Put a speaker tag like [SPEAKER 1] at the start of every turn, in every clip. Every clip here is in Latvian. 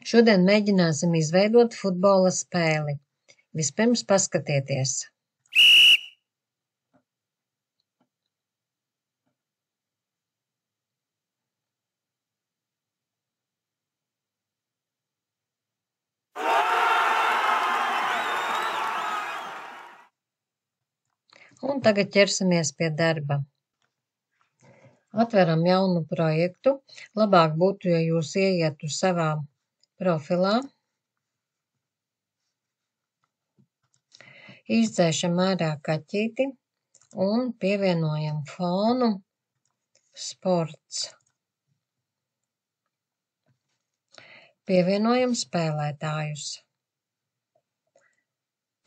[SPEAKER 1] Šodien mēģināsim izveidot futbola spēli. Vispirms paskatieties. Un tagad ķersimies pie darba. Atveram jaunu projektu. Labāk būtu, ja jūs ieietu savā profilā. Izdzēšam ārā kaķīti un pievienojam fonu sports. Pievienojam spēlētājus.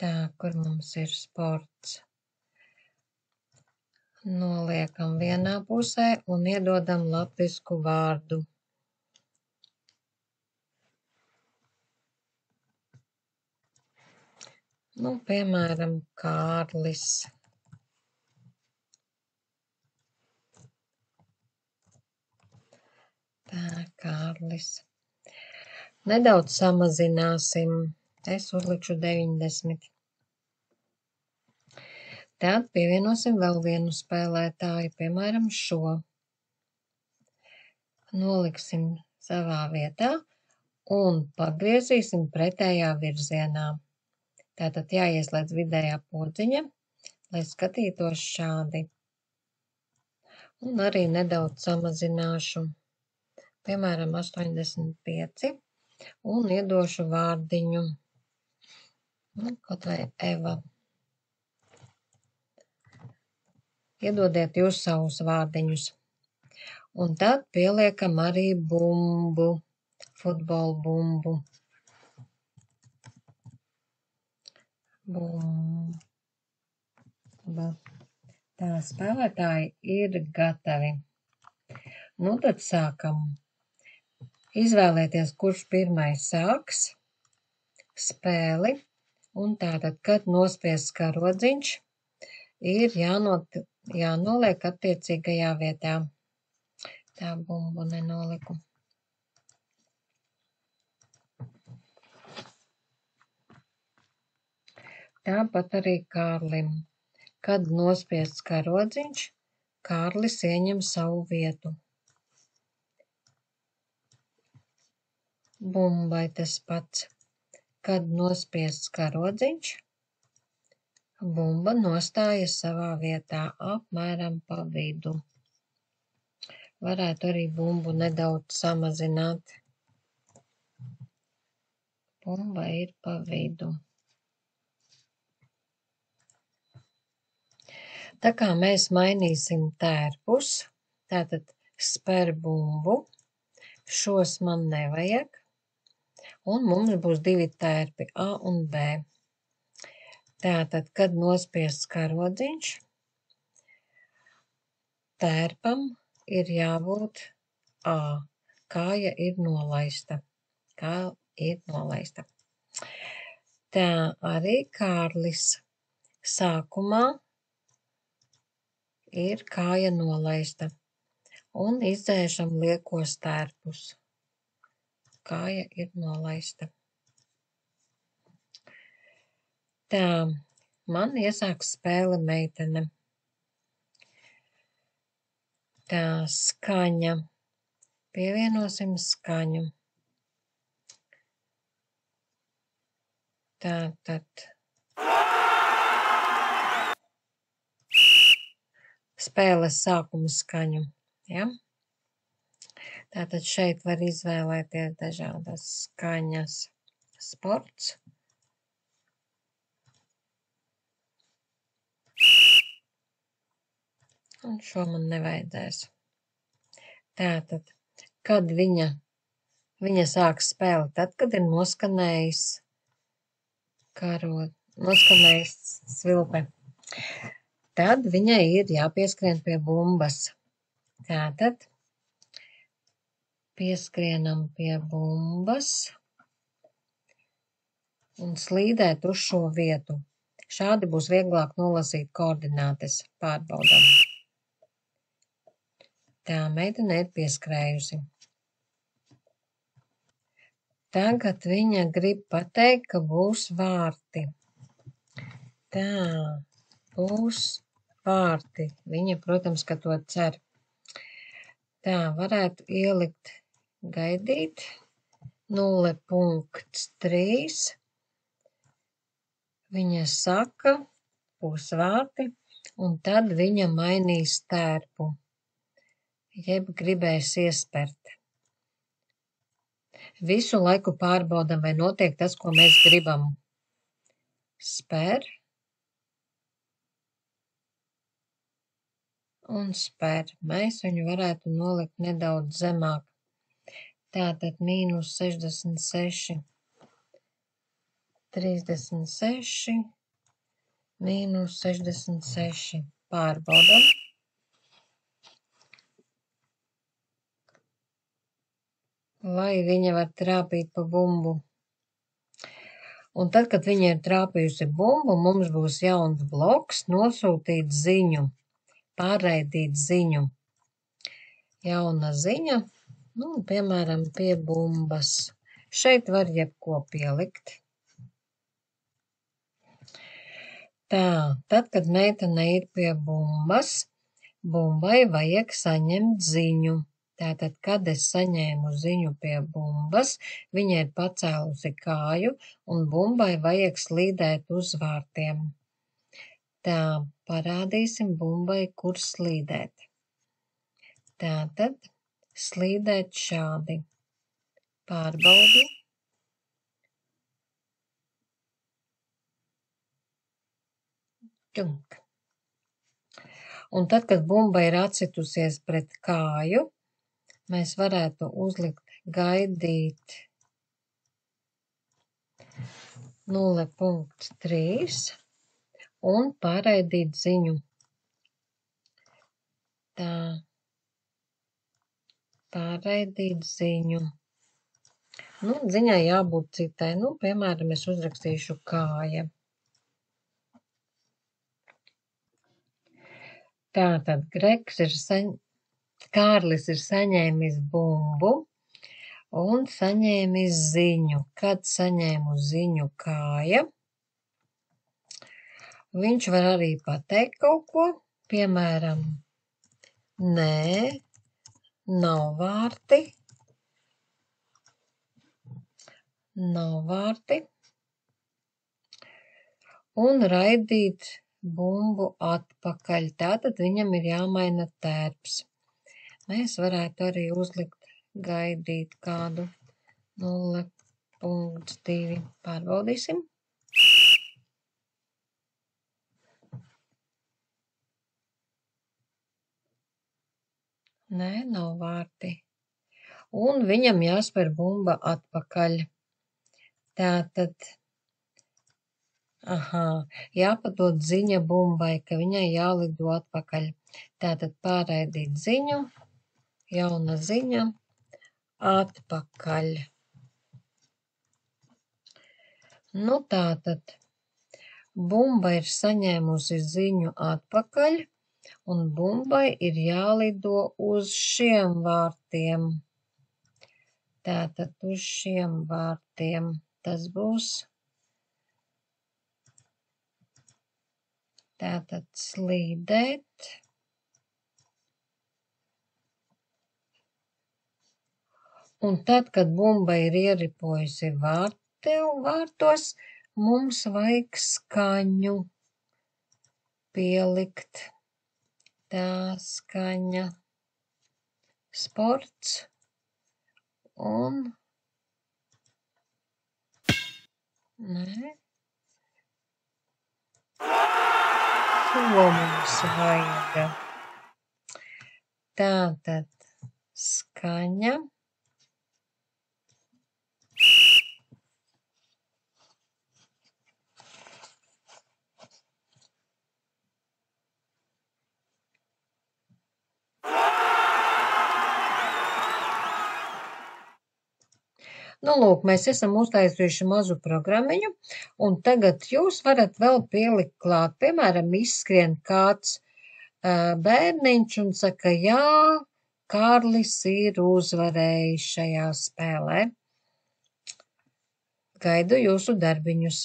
[SPEAKER 1] Tā, kur mums ir sports. Noliekam vienā pusē un iedodam latvisku vārdu. Piemēram, Kārlis. Tā, Kārlis. Nedaudz samazināsim. Es uzlikšu 90. Tad pievienosim vēl vienu spēlētāju, piemēram, šo. Noliksim savā vietā un pagriezīsim pretējā virzienā. Tātad jāieslēdz vidējā podziņa, lai skatītos šādi. Un arī nedaudz samazināšu, piemēram, 85 un iedošu vārdiņu. Kaut vai Eva. Iedodiet jūs savus vārdiņus. Un tad pieliekam arī bumbu, futbola bumbu. Bumba. Tā, spēlētāji ir gatavi. Tad sākam. Izvēlieties, kurš pirmais sāks spēli. Un tātad, kad nospiest karodziņš, ir jānoliek attiecīgajā vietā. Tā bumbu nenoliku. Tāpat arī Kārlim. Kad nospiests karodziņš, Kārlis ieņem savu vietu. Bumbai tas pats. Kad nospiests karodziņš, bumba nostājas savā vietā, apmēram pa vidu. Varētu arī bumbu nedaudz samazināt. Bumba ir pa vidu. Tā kā mēs mainīsim tērpus, tātad spēr bumbu, šos man nevajag, un mums būs divi tērpi, A un B. Tātad, kad nospiests karodziņš, tērpam ir jābūt A. Kāja ir nolaista. Tā arī Kārlis. Sākumā ir kāja nolaista. Un izdzēšam liekos tērpus. Kāja ir nolaista. Tā, man iesāks spēle meitene. Tā, skaņa. Pievienosim skaņu. Tātad. Spēles sākuma skaņu. Ja? Tātad šeit var izvēlēties dažādas skaņas. Sports. Un šo man nevajadzēs. Tātad, kad viņa sāks spēli, tad, kad ir noskanējis svilpe, tad viņai ir jāpieskrien pie bumbas. Tātad, pieskrienam pie bumbas un slīdēt uz šo vietu. Šādi būs vieglāk nolasīt koordinātes. Pārbaudam. Tā, meitene ir pieskrējusi. Tagad viņa grib pateikt, ka būs vārti. Tā, būs vārti. Viņa, protams, ka to cer. Tā, varētu ielikt gaidīt 0.3. Viņa saka, būs vārti, un tad viņa mainīs tērpu, jeb gribēs iespert. Visu laiku pārbaudam, vai notiek tas, ko mēs gribam. Spēr. Un spēr. Mēs viņu varētu nolikt nedaudz zemāk. Tātad -66. 36. -66. Pārbaudam. Lai viņa var trāpīt pa bumbu. Un tad, kad viņa ir trāpījusi bumbu, mums būs jauns bloks nosūtīt ziņu. Pārraidīt ziņu. Jauna ziņa, piemēram, pie bumbas. Šeit var jebko pielikt. Tā, tad, kad meitene ir pie bumbas, bumbai vajag saņemt ziņu. Tātad, kad es saņēmu ziņu pie bumbas, viņa ir pacēlusi kāju, un bumbai vajag slīdēt uz vārtiem. Tā, parādīsim bumbai, kur slīdēt. Tātad, slīdēt šādi. Pārbaudi. Ķunk. Un tad, kad bumba ir atsitusies pret kāju, mēs varētu uzlikt gaidīt 0.3. un pārraidīt ziņu. Tā, pārraidīt ziņu. Ziņai jābūt citai. Piemēram, es uzrakstīšu kāja. Tātad Kārlis ir saņēmis bumbu un saņēmis ziņu. Kad saņēmu ziņu kāja, viņš var arī pateikt kaut ko, piemēram, nē, nav vārti, un raidīt bumbu atpakaļ. Tātad viņam ir jāmaina tērps. Mēs varētu arī uzlikt gaidīt kādu 0.2. Pārbaudīsim. Nē, nav vārti. Un viņam jāspēr bumba atpakaļ. Tātad, jāpadod ziņa bumbai, ka viņai jālido atpakaļ. Tātad pārraidīt ziņu, jauna ziņa, atpakaļ. Tātad, bumba ir saņēmusi ziņu atpakaļ, un bumbai ir jālido uz šiem vārtiem. Tātad uz šiem vārtiem tas būs. Tātad slīdēt. Un tad, kad bumba ir ieripojusi vārtos, mums vajag skaņu pielikt. Tā skaņa. Sports. Un. Nē. To mums vajag. Tātad skaņa. Lūk, mēs esam uztaisījuši mazu programmiņu, un tagad jūs varat vēl pielikt klāt. Piemēram, izskrien kāds bērniņš un saka, jā, Kārlis ir uzvarējis šajā spēlē. Gaidu jūsu darbiņus!